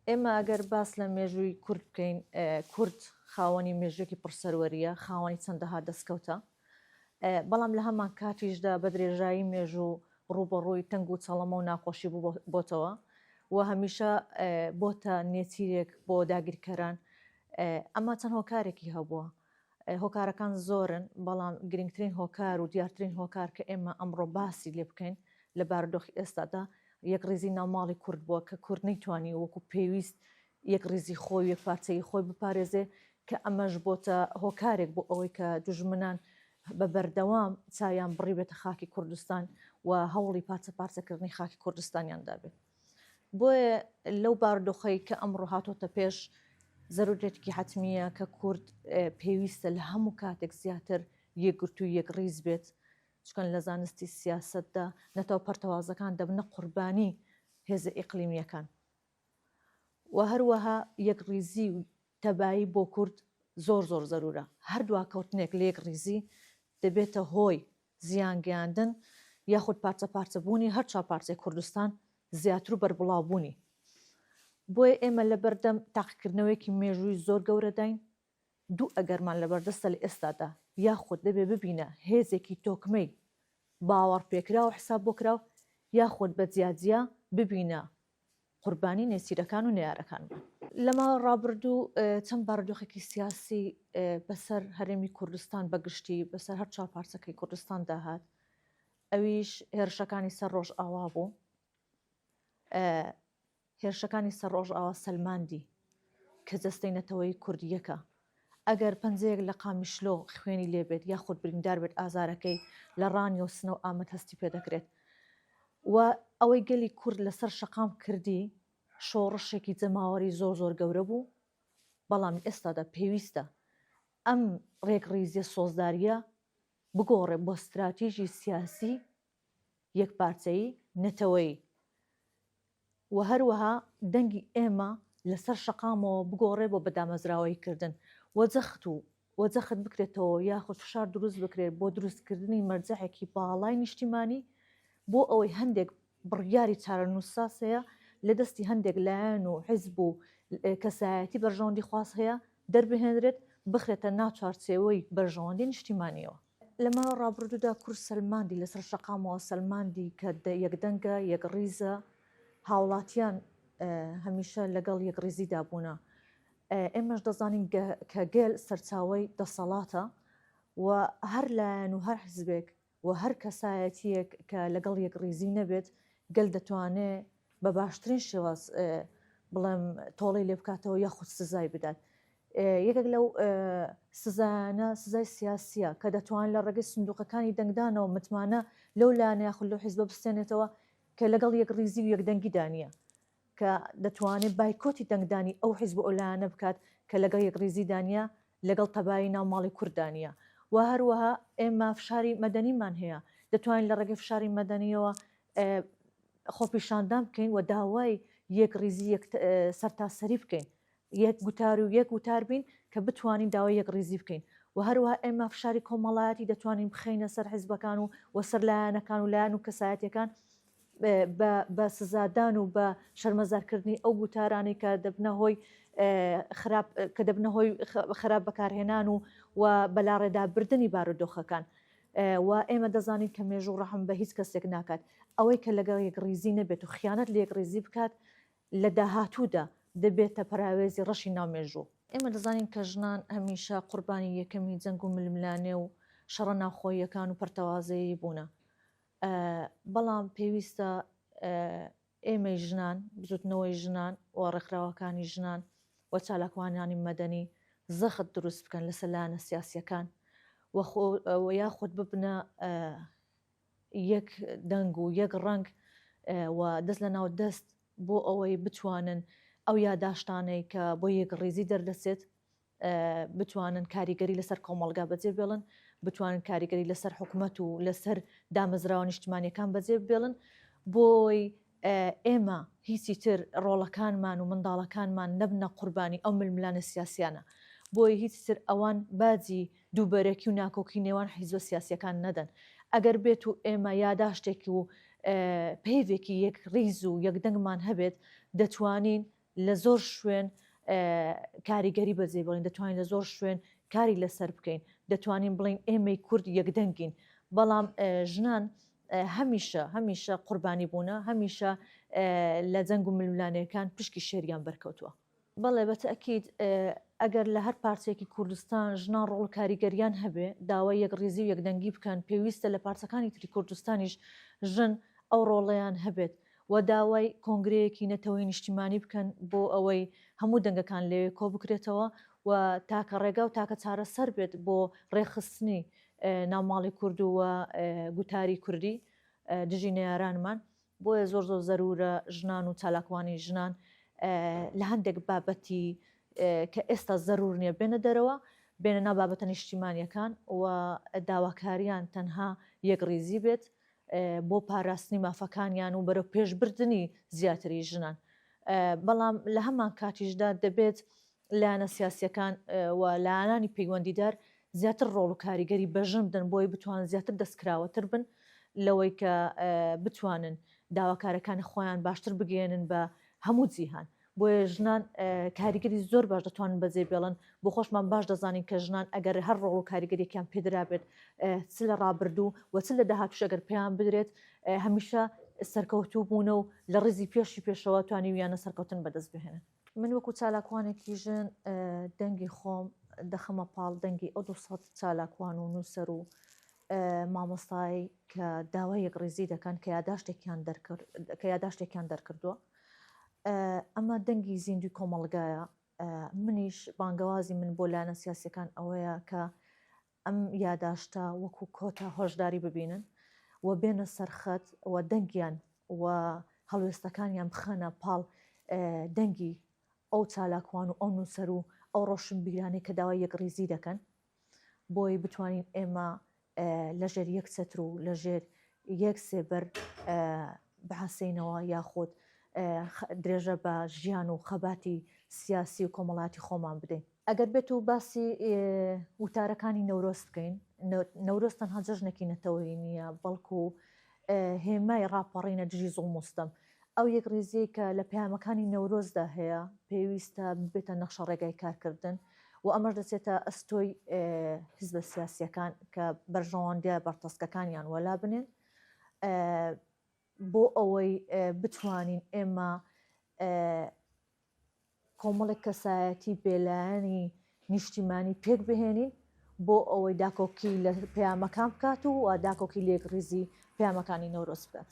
ئێمە ئەگەر باس لە مێژووی کورد بکەین، کورد خاوەنی مێژوێکی پرسەروەریە، خاوەنی چەندەها دەستکەوتە، بەڵام لە هەمان کاتیشدا بە درێژایی مێژوو ڕوبەڕووی تەنگ و چەڵەمە و ناخۆشی بۆتەوە و هەمیشە بۆتە نێچیرێک بۆ داگیرکەران. ئەمە چەند هۆکارێکی هەبووە، هۆکارەکان زۆرن، بەڵام گرنگترین هۆکار و دیارترین هۆکار کە ئێمە ئەمڕۆ باسی لێ بکەین لە بارودۆخی ئێستادا یەک ڕێزی ناوماڵی کورد بووە کە کورد نەیتوانی وەکو پێویست یەک ڕێزی خۆی یەک پارچەی خۆی بپارێزێ، کە ئەمەش بۆتە هۆکارێک بۆ ئەوەی کە دوژمنان بە بەردەوام چاویان بڕی بێتە خاکی کوردستان و هەوڵی پارچە پارچەکردنی خاکی کوردستانیاندا بێت. بۆیە لەو بارودۆخەی کە ئەمڕۆ هاتۆتە پێش زەرورەتێکی حتمیە کە کورد پێویستە لە هەموو کاتێک زیاتر یەکگرت و یەک ڕیز بێت، چکەن لە زانستی سیاسەتدا نەتەوە پەرتەوازەکان دەبنە قوربانی هێزە ئیقلیمیەکان و هەروەها یەک ڕیزی و تەبایی بۆ کورد زۆر زۆر زەرورە. هەردووا کەوتنێک لە یەک ڕیزی دەبێتە هۆی زیانگەیاندن یاخود پارچە پارچەبوونی هەر چا پارچەی کوردستان زیاتر و بەربڵاوبوونی. بۆیە ئێمە لە بەردەم تاقیکردنەوەیەکی مێژووی زۆر گەورەداین. دوو ئەگەرمان لە بەردەستە لە ئێستادا یاخود دەبێ ببینە هێزێکی تۆکمەی باوەڕ پێکرا و حساب بۆ کراو، یاخود بە جیاجیا ببینە قوربانی نێچیرەکان و نێیارەکانمان. لەما ڕابردوو چەند بارودۆخێکی سیاسی بەسەر هەرێمی کوردستان بەگشتی بەسەر هەر چوار پارچەکەی کوردستان داهات، ئەویش هێرشەکانی سەر ڕۆژ ئاوا بوو. هێرشەکانی سەر ڕۆژ ئاوا سەلماندی کە جەستەی نەتەوەی کوردیەکە، ئەگەر پەنجەیەک لە قامیشلۆ خوێنی لێبێت یاخود بریندار بێت ئازارەکەی لە ڕانی و سنە و ئامەد هەستی پێ دەکرێت. و ئەوەی گەلی کورد لەسەر شەقام کردی شۆڕشێکی جەماوەری زۆر زۆر گەورە بوو، بەڵام ئێستادا پێویستە ئەم ڕێکڕیزیە سۆزداریە بگۆڕێ بۆ استراتیژی سیاسی یەکپارچەیی نەتەوەیی و هەروەها دەنگی ئێمە لەسەر شەقامەوە بگۆڕێ بۆ بەدامەزراوەی کردن وەجەخت بکرێتەوە یاخود فشار دروست بکرێت بۆ دروستکردنی مەرجەحێکی باڵای نیشتیمانی بۆ ئەوەی هەندێک بڕیاری چارەنووسساس هەیە لە دەستی هەندێک لایەن و حیزب و کەسایەتی بەرژەوەندی خواست هەیە دەربهێنرێت بخرێتە ناو چارچێوەی بەرژەوەندی نیشتیمانیەوە. لەما ڕابردوودا کورد سەلماندی لەسەر شەقامەوە، سەلماندی کە یەکدەنگە یەک ڕیزە، هاوڵاتیان هەمیشە لەگەڵ یەک ڕیزیدا بوونە. ئێمەش دەزانین کە گەل سەرچاوەی دەسەڵاتە و هەر لایەن و هەر حزبێک و هەر کەسایەتیەک کە لەگەڵ یەک ڕیزی نەبێت گەل دەتوانێت بە باشترین شێواز بڵێم تۆڵی لێ بکاتەوە یاخود سزای بدات. یەکێک لەو سزایانە سزای سیاسیە کە دەتوان لە ڕێگەی سندوقەکانی دەنگدانەوە متمانە لەو لایەنە یاخود لەو حیزبە بستێنێتەوە کە لەگەڵ یەک ڕیزی و یەکدەنگی دانیە، کە دەتوانێت بایکۆتی دەنگدانی ئەو حیزب ئەو لایەنە بکات کە لەگەڵ یەک ڕیزی دانیە لەگەڵ تەبایی ناوماڵی کوردانیە. و هەروەها ئێمە فشاری مەدەنیمان هەیە، دەتوانین لە ڕێگەی فشاری مەدەنیەوە خۆپیشاندان بکەین و داوای یەک ڕیزی سەرتاسەری بکەین، یەک گوتار و یەک وتار بین کە بتوانین داوای یەک ڕیزی بکەین. و هەروەها ئێمە فشاری کۆمەڵایەتی دەتوانین بخەینە سەر حیزبەکان و سەر لایەنەکان و لایەن و کەسایەتیەکان بە سزادان و بە شەرمەزارکردنی ئەو گوتارانی کە دەبنە هۆی خراپ بەکارهێنان و بەلاڕێدابردنی بارودۆخەکان. و ئێمە دەزانین کە مێژوو ڕەحم بە هیچ کەسێک ناکات. ئەوەی کە لەگەڵ یەک ڕیزی نەبێت و خیانەت لە یەک ڕیزی بکات لە داهاتوودا دەبێتە پەراوێزی ڕەشی ناومێژوو. ئێمە دەزانین کە ژنان هەمیشە قوربانی یەکەمی جەنگ و ململانێ و شەڕە ناوخۆییەکان و پەرتەوازەیی بوونە. بەڵام پێویستە ئێمەی ژنان، بزوتنەوەی ژنان و ڕێکخراوەکانی ژنان و چالاکوانانی مەدەنی زەخت دروست بکەن لەسەر لایەنە سیاسیەکان و یاخود ببنە یەک دەنگ و یەک ڕەنگ و دەست لە ناو دەست بۆ ئەوەی بتوانن ئەو یاداشتانەی کە بۆ یەک ڕیزی دەردەچێت بتوانن کاریگەری لەسەر کۆمەڵگا بەجێ بێڵن، بتوانن کاریگەری لەسەر حکوومەت و لەسەر دامەزراوە نیشتیمانیەکان بەجێ بێڵن، بۆی ئێمە هیچی تر ڕۆڵەکانمان و منداڵەکانمان نەبنە قوربانی ئەو ململانە سیاسیانە، بۆی هیچ تر ئەوان باجی دووبەرێکی و ناکۆکی نێوان حیزبە سیاسیەکان نەدەن. ئەگەر بێت و ئێمە یاداشتێکی و پێیوێکی یەک ڕیز و یەک دەنگمان هەبێت دەتوانین لە زۆر شوێن کاریگەری بەجێ بڵین، دەتوانین لە زۆر شوێن کاری لەسەر بکەین، دەتوانین بڵین ئێمەی کورد یەکدەنگین. بەڵام ژنان هەمیشە قوربانی بوونە، هەمیشە لە جەنگ و ململانەکان پشکی شێریان بەرکەوتووە. بەڵێ بەتەکید ئەگەر لە هەر پارچێکی کوردستان ژنان ڕۆڵ کاریگەریان هەبێ، داوای یەکڕێزی و یەکدەنگی بکەن، پێویستە لە پارچەکانی تری کوردستانیش ژن ئەو ڕۆڵەیان هەبێت و داوای کۆنگرەیەکی نەتەوەی نیشتیمانی بکەن بۆ ئەوەی هەموو دەنگەکان لێوێ کۆ بکرێتەوە و تاکە ڕێگا و تاکە چارە سەر بێت بۆ ڕێخستنی ناوماڵی کورد و گوتاری کوردی دژی نێرانمان. بۆیە زۆر زەرورە ژنان و چالاکوانی ژنان لە هەندێک بابەتی کە ئێستا زەرور نییە بێنە دەرەوە، بێنە ناو بابەتە نیشتیمانیەکان و داواکاریان تەنها یەکڕێزی بێت بۆ پاراستنی مافەکانیان و بەرەو پێشبردننی زیاتری ژنان. بەڵام لە هەمان کاتیشدا دەبێت لایەنە سیاسیەکان و لایەنانی پەیوەندیدار زیاتر ڕۆڵ و کاریگەری بەژن بدەن بۆی بتوانن زیاتر دەستکراوەتر بن لەوەی کە بتوانن داواکارەکانی خۆیان باشتر بگەێنن بە هەموو جیهان. بۆیە ژنان کاریگەری زۆر باش دەتوانن بەجێ بێڵن. بۆ خۆشمان باش دەزانین کە ژنان ئەگەر هەر ڕۆڵ و کاریگەریەکیان پێدرا بێت چ لە ڕابردوو و چ لە داهاتووش ئەگەر پێیان بدرێت هەمیشە سەرکەوتوو بوونە و لە ڕێزی پێشەوە توانیویانە سەرکەوتن بەدەست بهێنن. من وەکو چالاکوانێکی ژن دەنگی خۆم دەخەمە پاڵ دەنگی ئەو 200 چالاکوان و نووسەر و مامۆستایی کە داوای یەکڕێزی دەکەن کە یاداشتێکیان دەرکردووە. ئەمە دەنگی زیندوی کۆمەڵگایە. منیش بانگەوازی من بۆ لایەنە سیاسیەکان ئەوەیە کە ئەم یاداشتە وەکو کۆتا هۆشداری ببینن و بێنە سەرخەت و دەنگیان و هەڵوێستەکانیان بخەنە پاڵ دەنگی ئەو چالاکوان و ئەو نووسەر و ئەو ڕۆشنبیرانەی کە داوای یەکڕێزی دەکەن بۆی بتوانین ئێمە لەژێر یەک چەتر و لەژێر یەک سێبەر بەحەسینەوە یاخود درێژە بە ژیان و خەباتی سیاسی و کۆمەڵاتی خۆمان بدەین. ئەگەر بێت و باسی وتارەکانی نەورۆز بکەین، نەورۆز تەنها جەژنێکی نەتەوەی نییە بەڵکو هێمای ڕاپەڕینە دژی زوڵم و ستەم. ئەو یەکڕێزی کە لە پەیامەکانی نەورۆزدا هەیە پێویستە ببێتە نەخشە ڕێگای کارکردن و ئەمەش دەچێتە ئەستۆی حیزبە سیاسیەکان کە بەرژەوەندیە بەرتەسکەکانیان وەلا بنێن بۆ ئەوەی بتوانین ئێمە کۆمەڵێک کەسایەتی بێلایەنی نیشتیمانی پێک بهێنین بۆ ئەوەی داکۆکی لە پەیامەکان بکات و داکۆکی لە یەکڕێزی پەیامەکانی نەورۆز بکات.